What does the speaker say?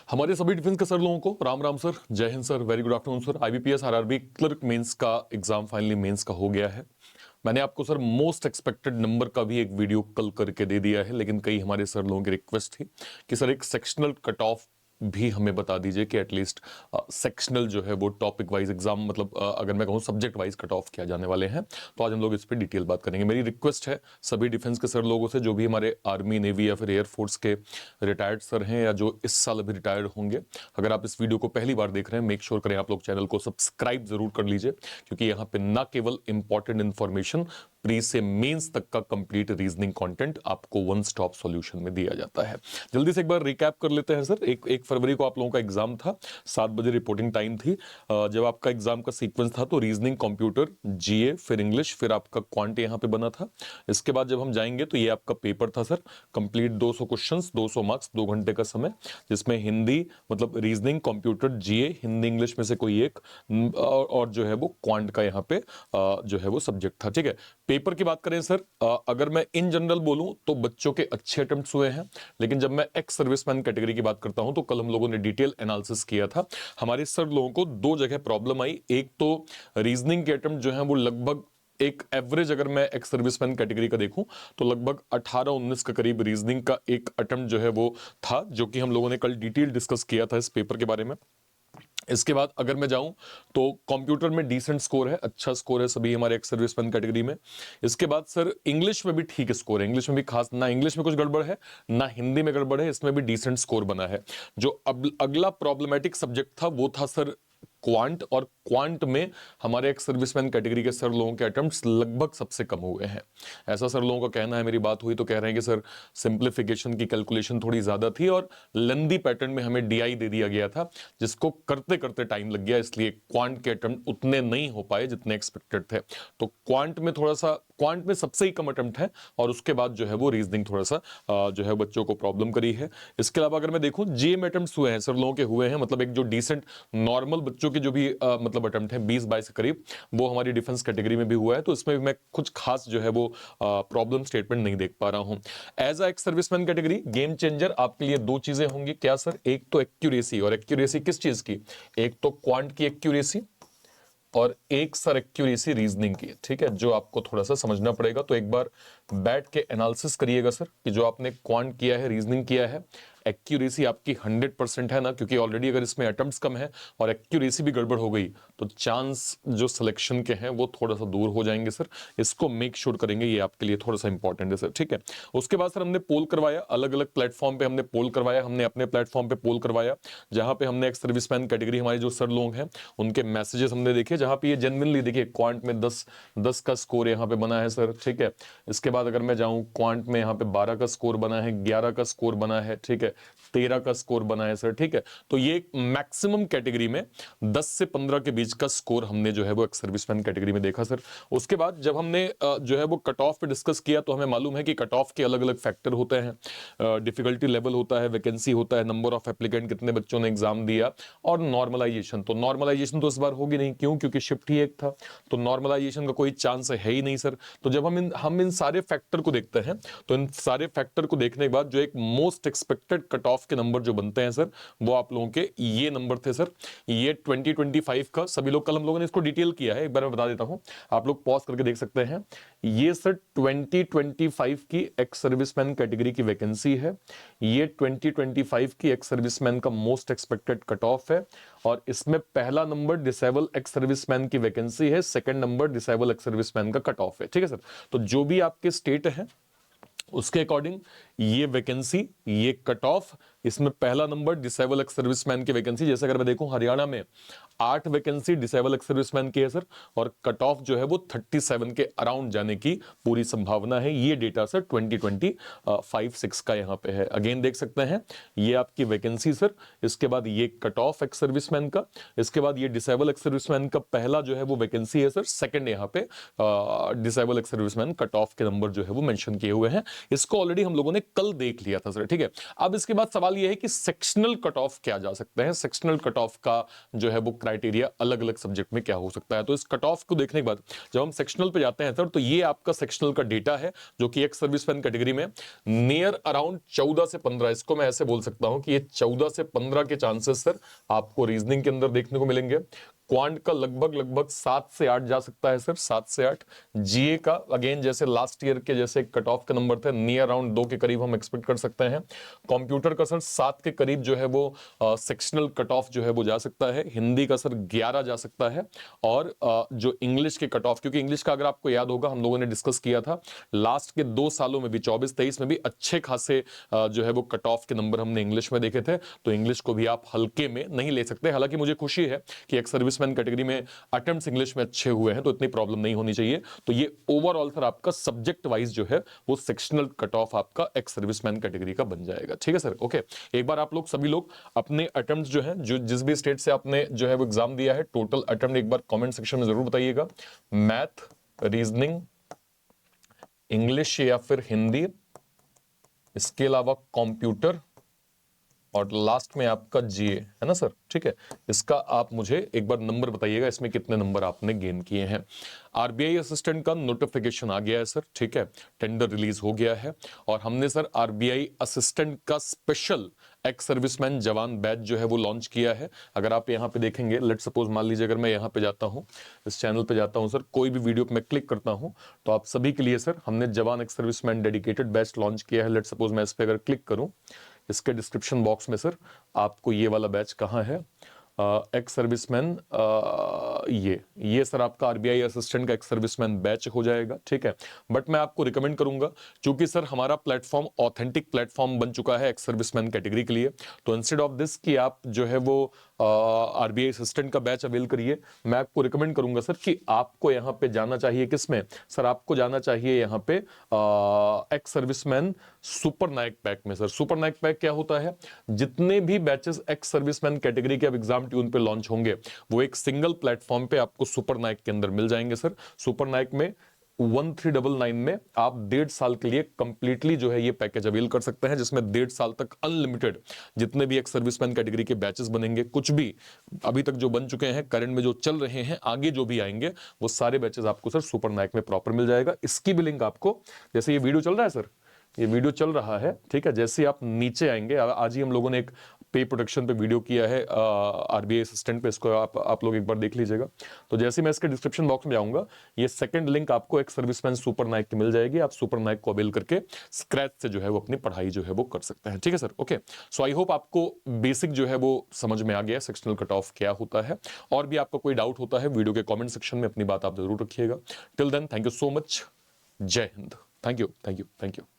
हमारे सभी डिफेंस के सर लोगों को Ram Ram sir, Jai Hind sir, very good afternoon sir. IBPS RRB clerk mains का एग्जाम फाइनली मेंस का हो गया है। मैंने आपको सर मोस्ट एक्सपेक्टेड नंबर का भी एक वीडियो कल करके दे दिया है, लेकिन कई हमारे सर लोगों की रिक्वेस्ट थी कि सर एक सेक्शनल कट ऑफ भी हमें बता दीजिए कि एटलीस्ट सेक्शनल जो है वो टॉपिक वाइज एग्जाम मतलब अगर मैं कहूँ सब्जेक्ट वाइज कट ऑफ किया जाने वाले हैं। तो आज हम लोग इस पर डिटेल बात करेंगे। मेरी रिक्वेस्ट है सभी डिफेंस के सर लोगों से, जो भी हमारे आर्मी नेवी या फिर एयरफोर्स के रिटायर्ड सर हैं या जो इस साल अभी रिटायर्ड होंगे, अगर आप इस वीडियो को पहली बार देख रहे हैं, मेक श्योर करें आप लोग चैनल को सब्सक्राइब जरूर कर लीजिए, क्योंकि यहाँ पे ना केवल इंपॉर्टेंट इंफॉर्मेशन, प्री से मेंस तक का कंप्लीट रीजनिंग कंटेंट आपको वन स्टॉप सॉल्यूशन में दिया जाता है। जल्दी से एक बार रिकैप कर लेते हैं सर। एक फरवरी को आप लोगों का एग्जाम था, 7 बजे रिपोर्टिंग टाइम थी। जब आपका एग्जाम का सीक्वेंस था तो रीजनिंग, कंप्यूटर, जीए, फिर इंग्लिश, फिर आपका क्वांट यहाँ पे बना था। इसके बाद जब हम जाएंगे तो ये आपका पेपर था सर, कंप्लीट 200 क्वेश्चंस, 200 मार्क्स, 2 घंटे का समय, जिसमें हिंदी मतलब रीजनिंग, कंप्यूटर, जीए, हिंदी इंग्लिश में से कोई एक और जो है वो क्वांट का यहाँ पे जो है वो सब्जेक्ट था। ठीक है, पेपर की बात करें सर, अगर मैं इन जनरल बोलूं तो बच्चों के अच्छे अटेम्प्ट्स हुए हैं, लेकिन जब मैं एक्स सर्विसमैन कैटेगरी की बात करता हूं तो कल हम लोगों ने डिटेल एनालिसिस किया था। हमारे सर लोगों को दो जगह प्रॉब्लम आई। एक तो रीजनिंग के अटेम्प्ट जो है वो लगभग एक एवरेज, अगर मैं एक्स सर्विसमैन कैटेगरी का देखूं तो लगभग 18-19 के करीब रीजनिंग का एक अटेम्प्ट जो है वो था, जो कि हम लोगों ने कल डिटेल डिस्कस किया था इस पेपर के बारे में। इसके बाद अगर मैं जाऊं तो कंप्यूटर में डिसेंट स्कोर है, अच्छा स्कोर है सभी हमारे एक्स सर्विसमैन कैटेगरी में। इसके बाद सर इंग्लिश में भी ठीक स्कोर है, इंग्लिश में भी खास ना इंग्लिश में कुछ गड़बड़ है ना हिंदी में गड़बड़ है, इसमें भी डिसेंट स्कोर बना है। जो अब अगला प्रॉब्लमेटिक सब्जेक्ट था वो था सर क्वांट, और क्वांट में हमारे एक सर्विसमैन कैटेगरी के सर लोगों के अटेम्प्ट्स लगभग सबसे कम हुए हैं, ऐसा सर लोगों का कहना है। मेरी बात हुई तो कह रहे हैं कि सर सिंप्लीफिकेशन की कैलकुलेशन थोड़ी ज्यादा थी और लेंदी पैटर्न में हमें डीआई दे दिया गया था, जिसको करते करते टाइम लग गया, इसलिए क्वांट के अटेम्प्ट उतने नहीं हो पाए जितने एक्सपेक्टेड थे। तो क्वांट में थोड़ा सा, क्वांट में सबसे ही कम अटेम्प्ट है, और उसके बाद जो है वो रीजनिंग थोड़ा सा जो है बच्चों को प्रॉब्लम करी है। इसके अलावा अगर मैं देखूं जीए में अटेम्प्ट्स हुए हैं सर लोगों के, हुए हैं मतलब एक जो डिसेंट नॉर्मल बच्चों के जो भी मतलब अटेम्प्ट है 20-22 के करीब, वो हमारी डिफेंस कैटेगरी में भी हुआ है। तो इसमें भी मैं कुछ खास जो है वो प्रॉब्लम स्टेटमेंट नहीं देख पा रहा हूं। As a ex serviceman category game changer आपके लिए दो चीजें होंगी क्या सर, एक तो एक्यूरेसी, और एक्यूरेसी किस चीज की, एक तो क्वांट की एक्यूरेसी और एक सर एक्यूरेसी रीजनिंग की। ठीक है, जो आपको थोड़ा सा समझना पड़ेगा। तो एक बार बैठ के एनालिसिस करिएगा सर कि जो आपने क्वांट किया है, रीजनिंग किया है, एक्यूरेसी आपकी 100% है ना, क्योंकि ऑलरेडी अगर इसमें अटेम्प्ट्स कम है और एक्यूरेसी भी गड़बड़ हो गई तो चांस जो सिलेक्शन के हैं वो थोड़ा सा दूर हो जाएंगे सर। इसको मेक श्योर करेंगे, ये आपके लिए थोड़ा सा इंपॉर्टेंट है सर। ठीक है, उसके बाद सर हमने पोल करवाया, अलग अलग प्लेटफॉर्म पे हमने पोल करवाया, हमने अपने प्लेटफॉर्म पे पोल करवाया, जहां पे हमने एक सर्विसमैन कैटेगरी हमारे जो सर लोग हैं उनके मैसेजेस हमने देखे, जहां पे ये जेन्युइनली देखिए क्वांट में 10 का स्कोर यहाँ पे बना है सर। ठीक है, इसके बाद अगर मैं जाऊं क्वांट में यहाँ पे 12 का स्कोर बना है, 11 का स्कोर बना है, ठीक है, 13 का स्कोर बना है सर। ठीक है, तो ये मैक्सिमम कैटेगरी में 10 से 15 के बीच का स्कोर हमने जो है वो एक सर्विसमैन कैटेगरी में देखा सर। उसके बाद जब हमने जो है वो कट ऑफ पे डिस्कस किया तो हमें मालूम है कि कट ऑफ के अलग अलग फैक्टर होते हैं, डिफिकल्टी लेवल होता है, वैकेंसी होता है, नंबर ऑफ एप्लीकेंट कितने बच्चों ने एग्जाम दिया, और नॉर्मलाइजेशन। तो नॉर्मलाइजेशन तो इस बार होगी नहीं, क्यों, क्योंकि शिफ्ट ही एक था, तो नॉर्मलाइजेशन का कोई चांस है ही नहीं सर। तो जब हम इन सारे फैक्टर को देखते हैं तो इन सारे फैक्टर को देखने के बाद जो एक मोस्ट एक्सपेक्टेड कट ऑफ के नंबर जो बनते हैं सर, वो आप लोगों के ये नंबर थे सर। ये 2025 का सभी लोग, कल हम लोगों ने इसको डिटेल किया है, एक बार मैं बता देता हूं, आप लोग पॉज करके देख सकते हैं। ये सर 2025 की एक्स सर्विसमैन कैटेगरी की वैकेंसी है, ये 2025 की एक्स सर्विसमैन का मोस्ट एक्सपेक्टेड कट ऑफ है, और इसमें पहला नंबर डिसेबल एक्स सर्विसमैन की वैकेंसी है, second number disable ex serviceman का कट ऑफ है। ठीक है सर, तो जो भी आपके स्टेट है उसके अकॉर्डिंग ये वैकेंसी, ये कट ऑफ, इसमें पहला नंबर डिसेबल एक्स सर्विसमैन की वैकेंसी। जैसे अगर मैं देखूं हरियाणा में 8 वैकेंसी डिसेबल एक्स सर्विसमैन की है सर, और कट ऑफ जो है वो 37 के अराउंड जाने की पूरी संभावना है। ये डेटा सर 2025-6 का यहाँ पे है, अगेन देख सकते हैं, ये आपकी वैकेंसी सर, इसके बाद ये कट ऑफ एक्स सर्विसमैन का, इसके बाद ये डिसेबल एक्स सर्विसमैन का पहला जो है वो वैकेंसी है सर, सेकंड यहाँ पे disable ex serviceman cut off के नंबर जो है वो मेंशन किए हुए हैं। इसको ऑलरेडी हम लोगों ने कल देख लिया था सर, ठीक है। अब इसके बाद सवाल यह है कि सेक्शनल कट ऑफ क्या जा सकते हैं, सेक्शनल कट ऑफ का जो है वो क्राइटेरिया अलग अलग सब्जेक्ट में क्या हो सकता है। तो इस कट ऑफ को देखने के बाद जब हम सेक्शनल पे जाते हैं सर, तो ये आपका सेक्शनल का डेटा है जो कि एक्स सर्विसमैन कैटेगरी में नियर अराउंड 14 से 15, इसको मैं ऐसे बोल सकता हूं कि ये 14 से 15 के चांसेस सर आपको रीजनिंग के अंदर देखने को मिलेंगे। क्वांट का लगभग 7 से 8 जा सकता है सर, 7 से 8। जीए का अगेन जैसे लास्ट ईयर के जैसे कट ऑफ का नंबर थे, नियर अराउंड 2 के करीब हम एक्सपेक्ट कर सकते हैं। कंप्यूटर का सर 7 के करीब जो है वो सेक्शनल कट ऑफ जो है वो जा सकता है। हिंदी का सर 11 जा सकता है। और जो इंग्लिश के कट ऑफ, क्योंकि इंग्लिश का अगर आपको याद होगा हम लोगों ने डिस्कस किया था लास्ट के 2 सालों में भी, 24-23 में भी अच्छे खासे जो है वो कट ऑफ के नंबर हमने इंग्लिश में देखे थे, तो इंग्लिश को भी आप हल्के में नहीं ले सकते। हालांकि मुझे खुशी है कि एक सर्विसमैन कैटेगरी में अटेम्प्ट्स इंग्लिश में अच्छे हुए हैं, तो इतनी प्रॉब्लम नहीं होनी चाहिए। तो ये ओवरऑल सर आपका सब्जेक्ट वाइज जो है वो सेक्शनल कट ऑफ आपका एक्स सर्विसमैन कैटेगरी का बन जाएगा, ठीक है सर। ओके, एक बार आप लोग सभी लोग अपने अटेम्प्ट्स जो है, जो जिस भी स्टेट से आपने जो है वो एग्जाम दिया है, टोटल अटेम्प्ट एक बार कमेंट सेक्शन में जरूर बताइएगा। मैथ, रीजनिंग, इंग्लिश या फिर हिंदी, इसके अलावा कंप्यूटर और लास्ट में आपका जीए है ना सर, ठीक है। इसका आप मुझे एक बार नंबर बताइएगा, इसमें कितने नंबर आपने गेन किए हैं। आरबीआई असिस्टेंट का नोटिफिकेशन आ गया है सर, ठीक है, टेंडर रिलीज हो गया है। और हमने सर आरबीआई असिस्टेंट का स्पेशल एक्स सर्विसमैन जवान बैच जो है वो लॉन्च किया है। अगर आप यहाँ पे देखेंगे, लेट सपोज मान लीजिए अगर मैं यहाँ पे जाता हूँ, इस चैनल पे जाता हूँ सर, कोई भी वीडियो पे मैं क्लिक करता हूँ, तो आप सभी के लिए सर हमने जवान ex serviceman dedicated batch launch किया है। लेट सपोज मैं इस पे अगर क्लिक करूँ, इसके डिस्क्रिप्शन बॉक्स में सर आपको ये वाला बैच कहाँ है, एक्स सर्विसमैन, ये सर आपका आरबीआई असिस्टेंट का एक्स सर्विसमैन बैच हो जाएगा, ठीक है। बट मैं आपको रिकमेंड करूंगा, क्योंकि सर हमारा प्लेटफॉर्म ऑथेंटिक प्लेटफॉर्म बन चुका है एक्स सर्विसमैन कैटेगरी के लिए, तो इंस्टेड ऑफ दिस कि आप जो है वो आरबीआई असिस्टेंट का बैच अवेल करिए, मैं आपको रिकमेंड करूंगा सर कि आपको यहाँ पे जाना चाहिए, किसमें सर, आपको जाना चाहिए यहाँ पे एक्स सर्विसमैन सुपर नायक पैक में सर। सुपर नायक पैक क्या होता है, जितने भी बैचेस एक्स सर्विसमैन कैटेगरी के अब एग्जाम ट्यून पे लॉन्च होंगे, वो एक सिंगल प्लेटफॉर्म पे आपको सुपर नायक के अंदर मिल जाएंगे सर। सुपर नायक में 1399 में आप 1.5 साल के लिए कंप्लीटली जो है ये पैकेज अवेल कर सकते हैं, जिसमें 1.5 साल तक अनलिमिटेड जितने भी एक सर्विसमैन कैटेगरी के बैचेस बनेंगे, कुछ भी अभी तक जो बन चुके हैं, करंट में जो चल रहे हैं, आगे जो भी आएंगे, वो सारे बैचेस आपको सर सुपर नायक में प्रॉपर मिल जाएगा। इसकी भी लिंक आपको, जैसे ये वीडियो चल रहा है सर, ये वीडियो चल रहा है, ठीक है, जैसे आप नीचे आएंगे, आज ही हम लोगों ने एक पे प्रोटेक्शन पे वीडियो किया है आरबीआई असिस्टेंट पे, इसको आप लोग एक बार देख लीजिएगा। तो जैसे मैं इसके डिस्क्रिप्शन बॉक्स में जाऊंगा, ये सेकंड लिंक आपको एक सर्विसमैन सुपर नायक की मिल जाएगी, आप सुपर नायक को अवेल करके स्क्रैच से जो है वो अपनी पढ़ाई जो है वो कर सकते हैं, ठीक है sir. Okay, so I hope आपको बेसिक जो है वो समझ में आ गया सेक्शनल कट ऑफ क्या होता है। और भी आपका कोई डाउट होता है, वीडियो के कॉमेंट सेक्शन में अपनी बात आप जरूर रखिएगा। Till then, thank you so much, जय Hind, thank you, thank you, thank you.